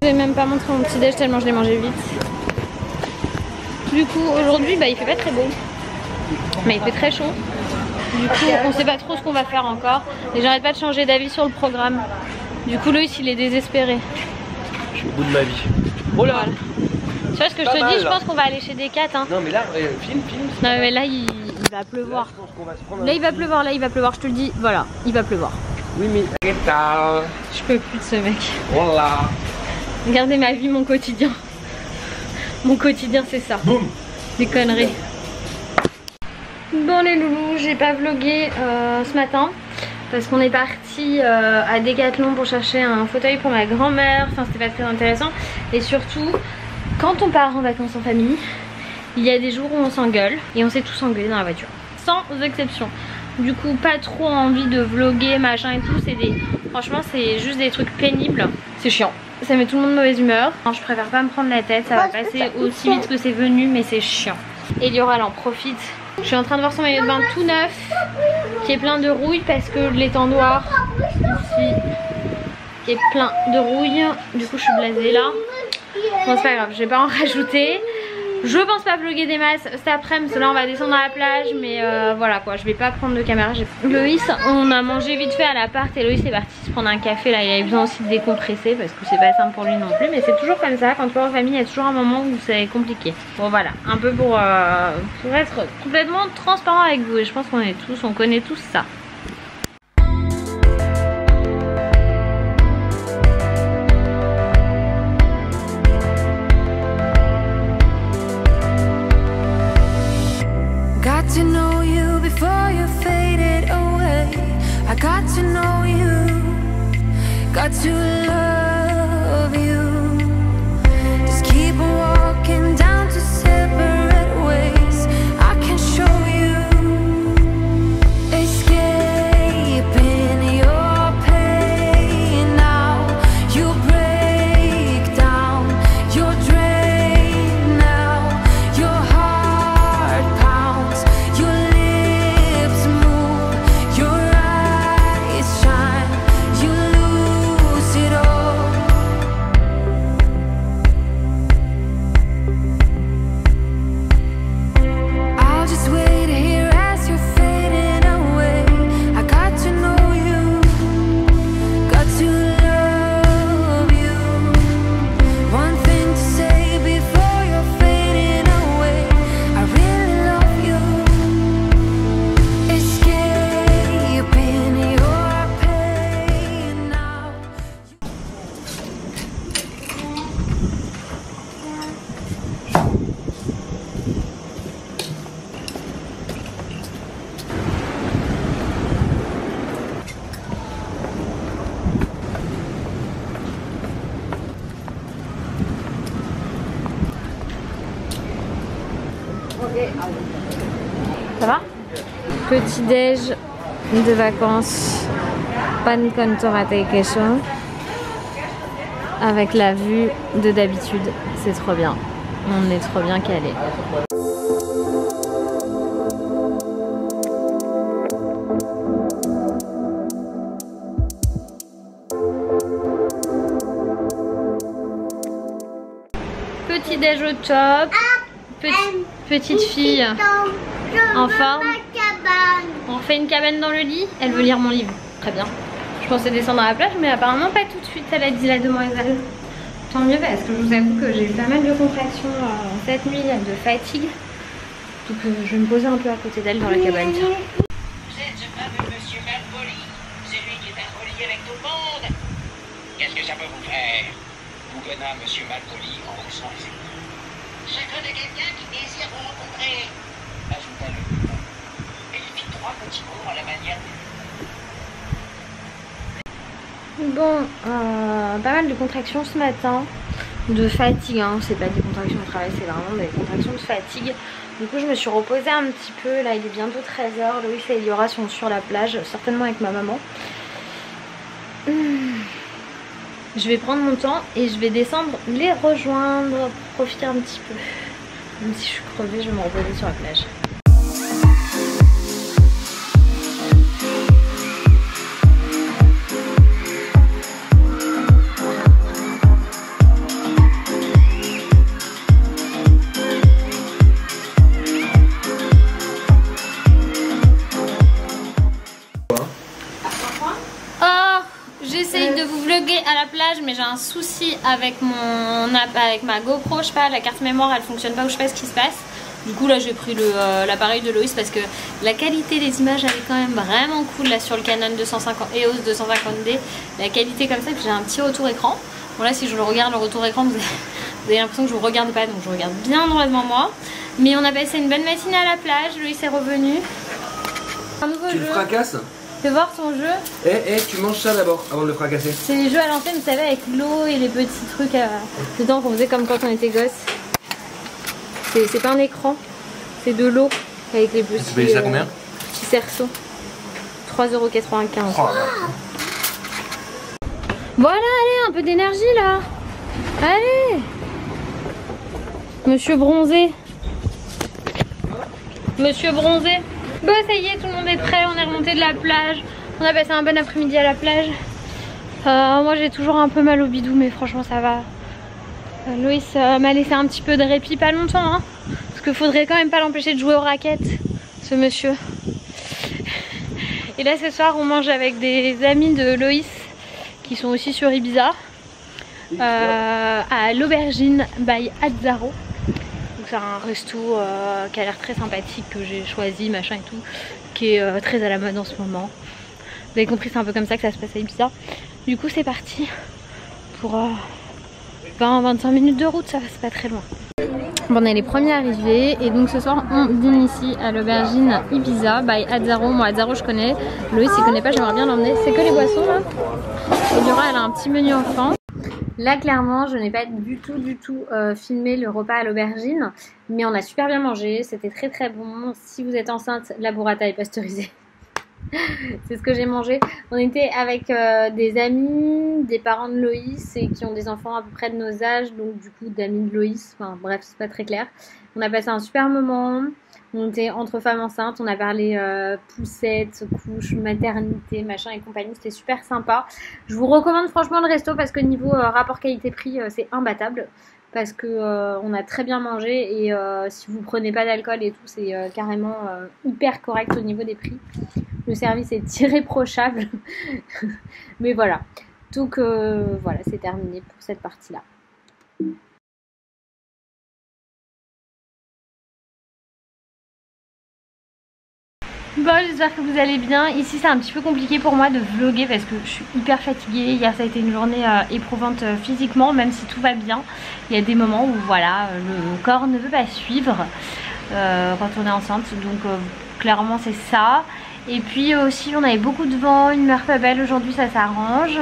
Je vais même pas montrer mon petit déj tellement je l'ai mangé vite. Du coup aujourd'hui bah, il fait pas très beau, mais il fait très chaud. Du coup on sait pas trop ce qu'on va faire encore. Et j'arrête pas de changer d'avis sur le programme. Du coup Loïs il est désespéré. Je suis au bout de ma vie. Oh là voilà. Tu vois ce que je te dis, je pense qu'on va aller chez Decat hein. Non mais là, film. Non mais là il va pleuvoir. Là il va pleuvoir, je te le dis, voilà, il va pleuvoir. Oui mais je peux plus de ce mec. Voilà. Regardez ma vie, mon quotidien. Mon quotidien c'est ça. Boum. Des conneries. Bon les loulous, j'ai pas vlogué ce matin parce qu'on est parti à Decathlon pour chercher un fauteuil pour ma grand-mère. Enfin c'était pas très intéressant. Et surtout, quand on part en vacances en famille, il y a des jours où on s'engueule. Et on s'est tous engueulés dans la voiture. Sans exception. Du coup pas trop envie de vlogger machin et tout. Franchement c'est juste des trucs pénibles. C'est chiant. Ça met tout le monde de mauvaise humeur. Je préfère pas me prendre la tête. Ça va passer aussi vite que c'est venu, mais c'est chiant. Eliora elle en profite. Je suis en train de voir son maillot de bain tout neuf qui est plein de rouille parce que l'étendoir ici est plein de rouille. Du coup je suis blasée là. Bon c'est pas grave, je vais pas en rajouter. Je pense pas vlogger des masses cet après-midi, parce que là on va descendre à la plage, mais voilà quoi, je vais pas prendre de caméra. Loïs, on a mangé vite fait à l'appart et Loïs est parti se prendre un café là, il avait besoin aussi de décompresser parce que c'est pas simple pour lui non plus, mais c'est toujours comme ça, quand tu vas en famille il y a toujours un moment où c'est compliqué. Bon voilà, un peu pour être complètement transparent avec vous et je pense on connaît tous ça. To know you before you faded away. I got to know you, got to love you. Just keep walking down to separate ways. I can show you, escaping your pain now. You break down, you're drained now. Your heart pounds. Ça va? Petit déj de vacances, pan con tomate et queso, avec la vue de d'habitude, c'est trop bien. On est trop bien calés. Petit déj au top, petite fille en forme. On fait une cabane dans le lit. Elle veut lire mon livre, très bien. Je pensais descendre à la plage mais apparemment pas tout de suite, elle a dit la demoiselle. Tant mieux parce que je vous avoue que j'ai eu pas mal de contractions cette nuit, de fatigue. Donc je vais me poser un peu à côté d'elle dans la cabane. Vous êtes ce fameux monsieur Malpoli, celui qui est impoli avec tout le monde. Qu'est-ce que ça peut vous faire? Bougonna monsieur Malpoli en haussant les épaules. Je connais quelqu'un qui désire vous rencontrer. Ajouta-le. Et il fit 3 petits mots à la manière de... Bon, pas mal de contractions ce matin, de fatigue, hein. C'est pas des contractions de travail, c'est vraiment des contractions de fatigue. Du coup je me suis reposée un petit peu, là il est bientôt 13 h, Loïs et Eliora sont sur la plage, certainement avec ma maman. Je vais prendre mon temps et je vais descendre les rejoindre, profiter un petit peu. Même si je suis crevée, je vais me reposer sur la plage. j'essaye de vous vlogger à la plage, mais j'ai un souci avec avec ma GoPro, je sais pas, la carte mémoire elle fonctionne pas ou je sais pas ce qui se passe. Du coup là j'ai pris l'appareil de Loïs parce que la qualité des images elle est quand même vraiment cool là sur le Canon 250 EOS 250D. La qualité comme ça, puis j'ai un petit retour écran. Bon là si je le regarde le retour écran, vous avez l'impression que je vous regarde pas, donc je regarde bien droit devant moi. Mais on a passé une bonne matinée à la plage, Loïs est revenu. Un nouveau jeu. Tu le fracasses? Fais voir ton jeu. Tu manges ça d'abord avant de le fracasser. C'est les jeux à l'ancienne, vous savez, avec l'eau et les petits trucs dedans qu'on faisait comme quand on était gosse. C'est pas un écran, c'est de l'eau avec les petits, tu payes ça combien? Petits cerceaux. 3,95 €. Oh. Voilà, allez, un peu d'énergie là. Allez. Monsieur bronzé. Monsieur bronzé. Bah ça y est, tout le monde est prêt, on est remonté de la plage. On a passé un bon après-midi à la plage. Moi j'ai toujours un peu mal au bidou, mais franchement ça va. Loïs m'a laissé un petit peu de répit, pas longtemps hein, parce qu'il faudrait quand même pas l'empêcher de jouer aux raquettes, ce monsieur. Et là ce soir on mange avec des amis de Loïs qui sont aussi sur Ibiza, à l'Aubergine by Azzaro. Donc c'est un resto qui a l'air très sympathique, que j'ai choisi machin et tout, qui est très à la mode en ce moment. Vous avez compris, c'est un peu comme ça que ça se passe à Ibiza. Du coup c'est parti pour 20-25 minutes de route, ça c'est pas très loin. Bon, on est les premiers arrivés et donc ce soir on dîne ici à l'aubergine Ibiza by Azzaro. Moi Azzaro je connais, Loïs il connaît pas, j'aimerais bien l'emmener. C'est que les boissons là. Et Laura elle a un petit menu enfant. Là clairement je n'ai pas du tout filmé le repas à l'aubergine, mais on a super bien mangé, c'était très très bon. Si vous êtes enceinte, la burrata est pasteurisée. C'est ce que j'ai mangé. On était avec des amis, des parents de Loïs et qui ont des enfants à peu près de nos âges, donc du coup d'amis de Loïs, enfin bref c'est pas très clair. On a passé un super moment, on était entre femmes enceintes, on a parlé poussette, couche, maternité, machin et compagnie, c'était super sympa. Je vous recommande franchement le resto parce que niveau rapport qualité-prix c'est imbattable. Parce que on a très bien mangé et si vous prenez pas d'alcool et tout c'est carrément hyper correct au niveau des prix. Le service est irréprochable. Mais voilà. Donc voilà, c'est terminé pour cette partie-là. Bon, j'espère que vous allez bien. Ici c'est un petit peu compliqué pour moi de vlogger parce que je suis hyper fatiguée. Hier ça a été une journée éprouvante physiquement, même si tout va bien. Il y a des moments où voilà, le corps ne veut pas suivre quand on est enceinte. Donc clairement c'est ça. Et puis aussi on avait beaucoup de vent, une mer pas belle. Aujourd'hui ça s'arrange.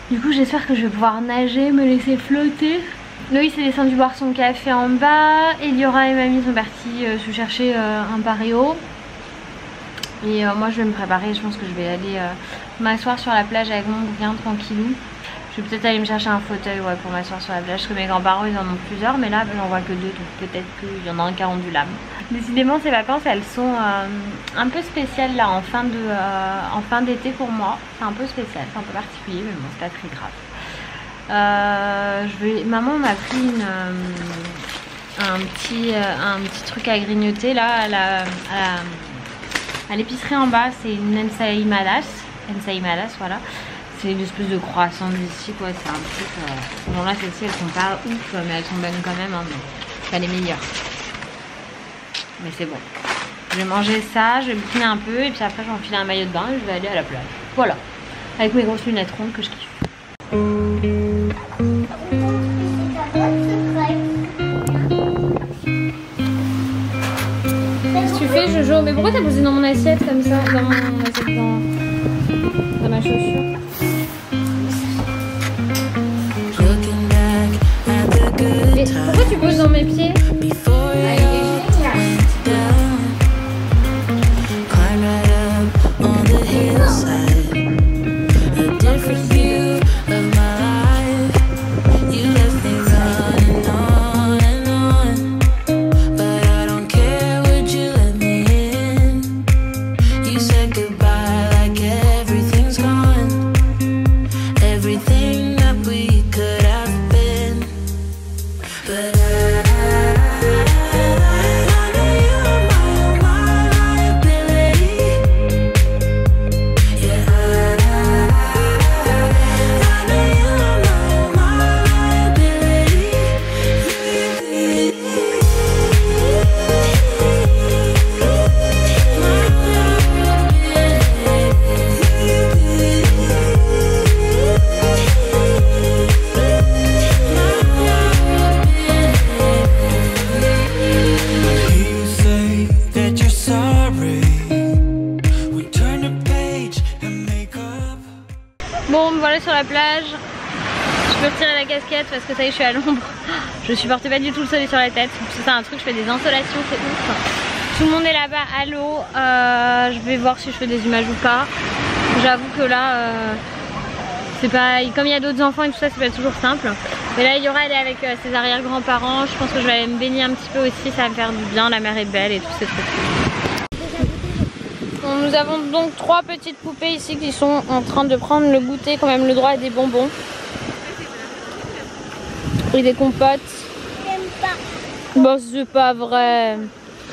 Du coup j'espère que je vais pouvoir nager, me laisser flotter. Loïs est descendu boire son café en bas. Eliora et mamie sont partis se chercher un paréo. Et moi je vais me préparer, je pense que je vais aller m'asseoir sur la plage avec mon bouquin tranquillou. Je vais peut-être aller me chercher un fauteuil ouais, pour m'asseoir sur la plage, parce que mes grands-parents ils en ont plusieurs, mais là j'en vois que 2, donc peut-être qu'il y en a un qui a rendu l'âme. Décidément ces vacances elles sont un peu spéciales là en fin d'été pour moi. C'est un peu spécial, c'est un peu particulier, mais bon c'est pas très grave. Maman m'a pris un petit truc à grignoter là à l'épicerie en bas, c'est une ensaimadas, voilà. C'est une espèce de croissant d'ici quoi, c'est un truc... Bon là celles-ci elles sont pas ouf, mais elles sont bonnes quand même, hein, mais c'est pas les meilleures. Mais c'est bon. Je vais manger ça, je vais bouquiner un peu et puis après je vais enfiler un maillot de bain et je vais aller à la plage. Voilà, avec mes grosses lunettes rondes que je kiffe. Tu fais Jojo, mais pourquoi t'as posé dans mon assiette comme ça, dans mon assiette, dans ma chaussure? Et pourquoi tu poses dans mes pieds? Goodbye, like everything's gone. Bon, me voilà sur la plage. Je peux retirer la casquette parce que ça y est, je suis à l'ombre. Je supporte pas du tout le soleil sur la tête. C'est un truc, je fais des insolations, c'est ouf. Tout le monde est là-bas à l'eau. Je vais voir si je fais des images ou pas. J'avoue que là, c'est pas, comme il y a d'autres enfants et tout ça, c'est pas toujours simple. Mais là, Yora, elle est avec ses arrière-grands-parents. Je pense que je vais aller me baigner un petit peu aussi. Ça va me faire du bien. La mer est belle et tout ces trucs. Bon, nous avons donc 3 petites poupées ici qui sont en train de prendre le goûter, quand même le droit à des bonbons. Et des compotes. J'aime pas. Bah c'est pas vrai.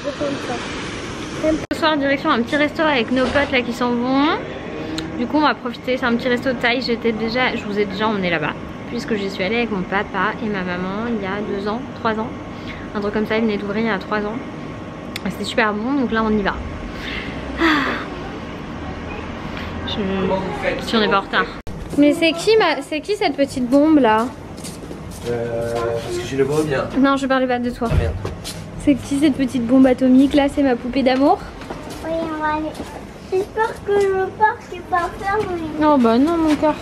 Je comprends. Ce soir direction un petit resto avec nos potes là qui s'en vont. Du coup on va profiter, c'est un petit resto de taille. Je vous ai déjà emmené là-bas. Puisque j'y suis allée avec mon papa et ma maman il y a 2 ans, 3 ans. Un truc comme ça, ils venaient d'ouvrir il y a 3 ans. C'était super bon, donc là on y va. Si on n'est pas en retard. Mais c'est qui cette petite bombe là? Parce que je le vois bien. Non, je parlais pas de toi. Ah merde. C'est qui cette petite bombe atomique là? C'est ma poupée d'amour? Oui, on va aller. J'espère que je pars, je vais pas faire. Oh bah non mon cœur.